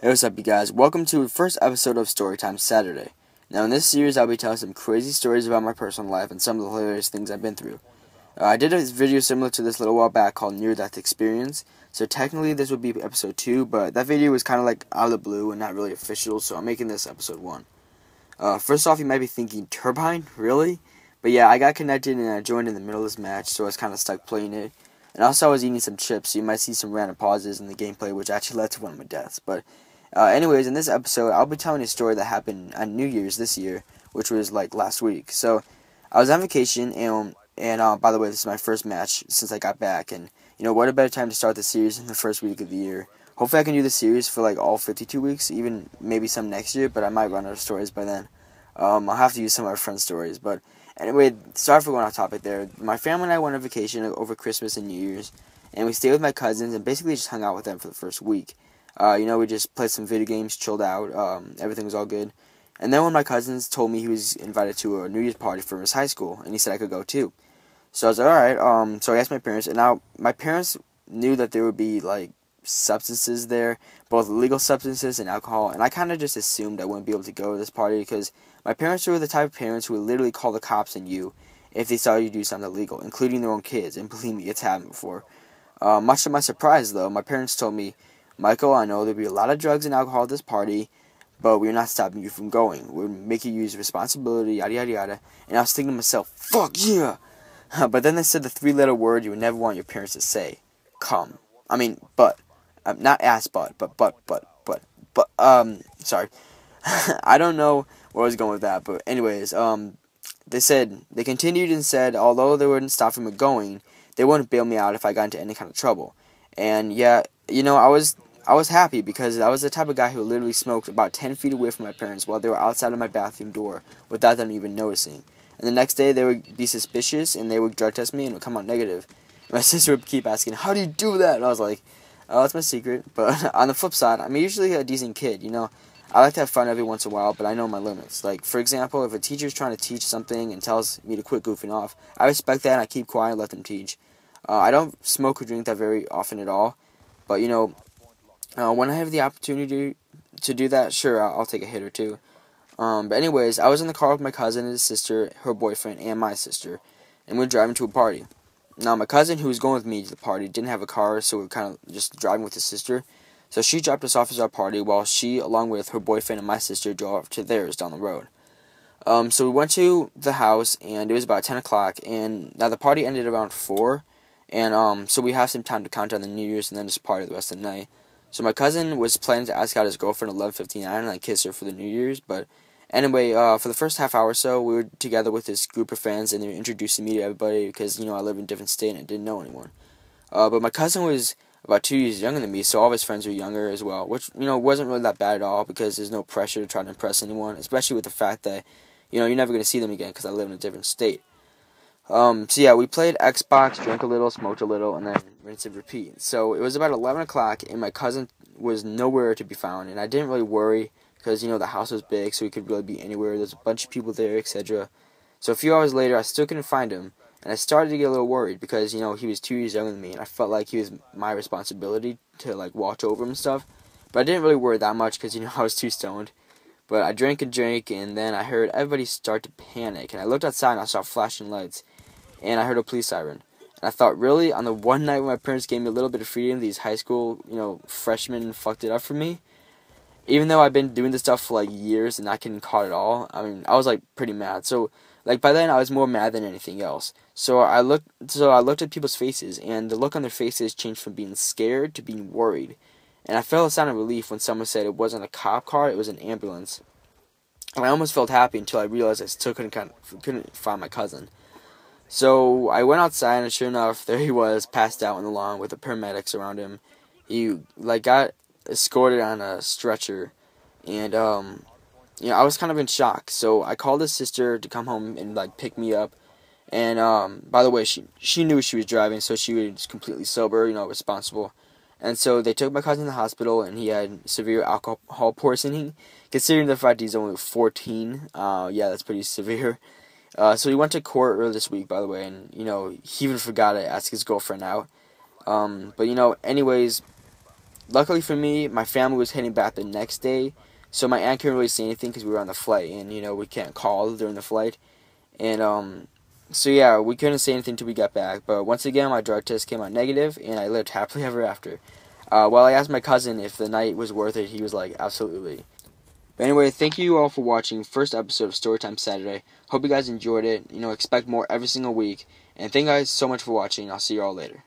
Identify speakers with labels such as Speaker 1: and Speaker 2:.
Speaker 1: Hey, what's up, you guys? Welcome to the first episode of Storytime Saturday. Now, in this series, I'll be telling some crazy stories about my personal life and some of the hilarious things I've been through. I did a video similar to this a little while back called Near Death Experience, so technically this would be episode 2, but that video was kind of like out of the blue and not really official, so I'm making this episode 1. First off, you might be thinking, Turbine? Really? But yeah, I got connected and I joined in the middle of this match, so I was kind of stuck playing it. And also, I was eating some chips, so you might see some random pauses in the gameplay, which actually led to one of my deaths. But anyways, in this episode, I'll be telling a story that happened on New Year's this year, which was like last week. So, I was on vacation, and by the way, this is my first match since I got back. And, you know, what a better time to start the series in the first week of the year. Hopefully I can do the series for like all 52 weeks, even maybe some next year, but I might run out of stories by then. I'll have to use some of my friends' stories, but anyway, sorry for going off topic there. My family and I went on vacation over Christmas and New Year's, and we stayed with my cousins and basically just hung out with them for the first week. We just played some video games, chilled out, everything was all good. And then one of my cousins told me he was invited to a New Year's party for his high school, and he said I could go too. So I was like, alright, so I asked my parents, and now my parents knew that there would be, like, substances there, both illegal substances and alcohol, and I kind of just assumed I wouldn't be able to go to this party because my parents were the type of parents who would literally call the cops on you if they saw you do something illegal, including their own kids, and believe me, it's happened before. Much to my surprise, though, my parents told me, Michael, I know there'll be a lot of drugs and alcohol at this party, but we're not stopping you from going. We're making you use responsibility, yada yada yada. And I was thinking to myself, fuck yeah! But then they said the three-letter word you would never want your parents to say. Come. I mean, but. Not ass but, sorry. I don't know where I was going with that, but anyways, they continued and said, although they wouldn't stop me going, they wouldn't bail me out if I got into any kind of trouble. And yeah, you know, I was happy because I was the type of guy who literally smoked about 10 feet away from my parents while they were outside of my bathroom door without them even noticing. And the next day, they would be suspicious, and they would drug test me, and it would come out negative. My sister would keep asking, how do you do that? And I was like, oh, that's my secret. But on the flip side, I'm usually a decent kid, you know. I like to have fun every once in a while, but I know my limits. Like, for example, if a teacher's trying to teach something and tells me to quit goofing off, I respect that and I keep quiet and let them teach. I don't smoke or drink that very often at all. But, you know, when I have the opportunity to do that, sure, I'll take a hit or two. But anyways, I was in the car with my cousin and his sister, her boyfriend, and my sister, and we were driving to a party. Now, my cousin, who was going with me to the party, didn't have a car, so we were kind of just driving with his sister. So she dropped us off at our party, while she, along with her boyfriend and my sister, drove to theirs down the road. So we went to the house, and it was about 10 o'clock, and now the party ended around 4, and so we have some time to count down the New Year's and then just party the rest of the night. So my cousin was planning to ask out his girlfriend at 11:59 and I kiss her for the New Year's, but anyway, for the first half hour or so, we were together with this group of friends, and they were introducing me to everybody because, you know, I live in a different state and I didn't know anyone. But my cousin was about 2 years younger than me, so all of his friends were younger as well, which, you know, wasn't really that bad at all because there's no pressure to try to impress anyone, especially with the fact that, you know, you're never going to see them again because I live in a different state. So yeah, we played Xbox, drank a little, smoked a little, and then rinse and repeat. So it was about 11 o'clock, and my cousin was nowhere to be found, and I didn't really worry because, you know, the house was big, so he could really be anywhere. There's a bunch of people there, etc. So a few hours later, I still couldn't find him, and I started to get a little worried because, you know, he was 2 years younger than me, and I felt like he was my responsibility to, like, watch over him and stuff. But I didn't really worry that much because, you know, I was too stoned. But I drank and drank, and then I heard everybody start to panic, and I looked outside and I saw flashing lights, and I heard a police siren. And I thought, really, on the one night when my parents gave me a little bit of freedom, these high school, you know, freshmen fucked it up for me? Even though I've been doing this stuff for, like, years and not getting caught at all, I mean, I was, like, pretty mad. So, like, by then, I was more mad than anything else. So I looked at people's faces, and the look on their faces changed from being scared to being worried. And I felt a sign of relief when someone said it wasn't a cop car, it was an ambulance. And I almost felt happy until I realized I still couldn't find my cousin. So I went outside, and sure enough, there he was, passed out on the lawn with the paramedics around him. He, like, got escorted on a stretcher, and, you know, I was kind of in shock. So I called his sister to come home and, like, pick me up. And, by the way, she knew she was driving, so she was completely sober, you know, responsible. And so they took my cousin to the hospital, and he had severe alcohol poisoning. Considering the fact he's only 14, yeah, that's pretty severe. So he went to court earlier this week, by the way, and, you know, he even forgot to ask his girlfriend out. But, you know, anyways, luckily for me, my family was heading back the next day, so my aunt couldn't really see anything because we were on the flight, and we can't call during the flight, and so yeah, we couldn't say anything till we got back. But once again, my drug test came out negative, and I lived happily ever after. Well, I asked my cousin if the night was worth it. He was like, absolutely. But anyway, thank you all for watching first episode of Storytime Saturday. Hope you guys enjoyed it. Expect more every single week. And thank you guys so much for watching. I'll see you all later.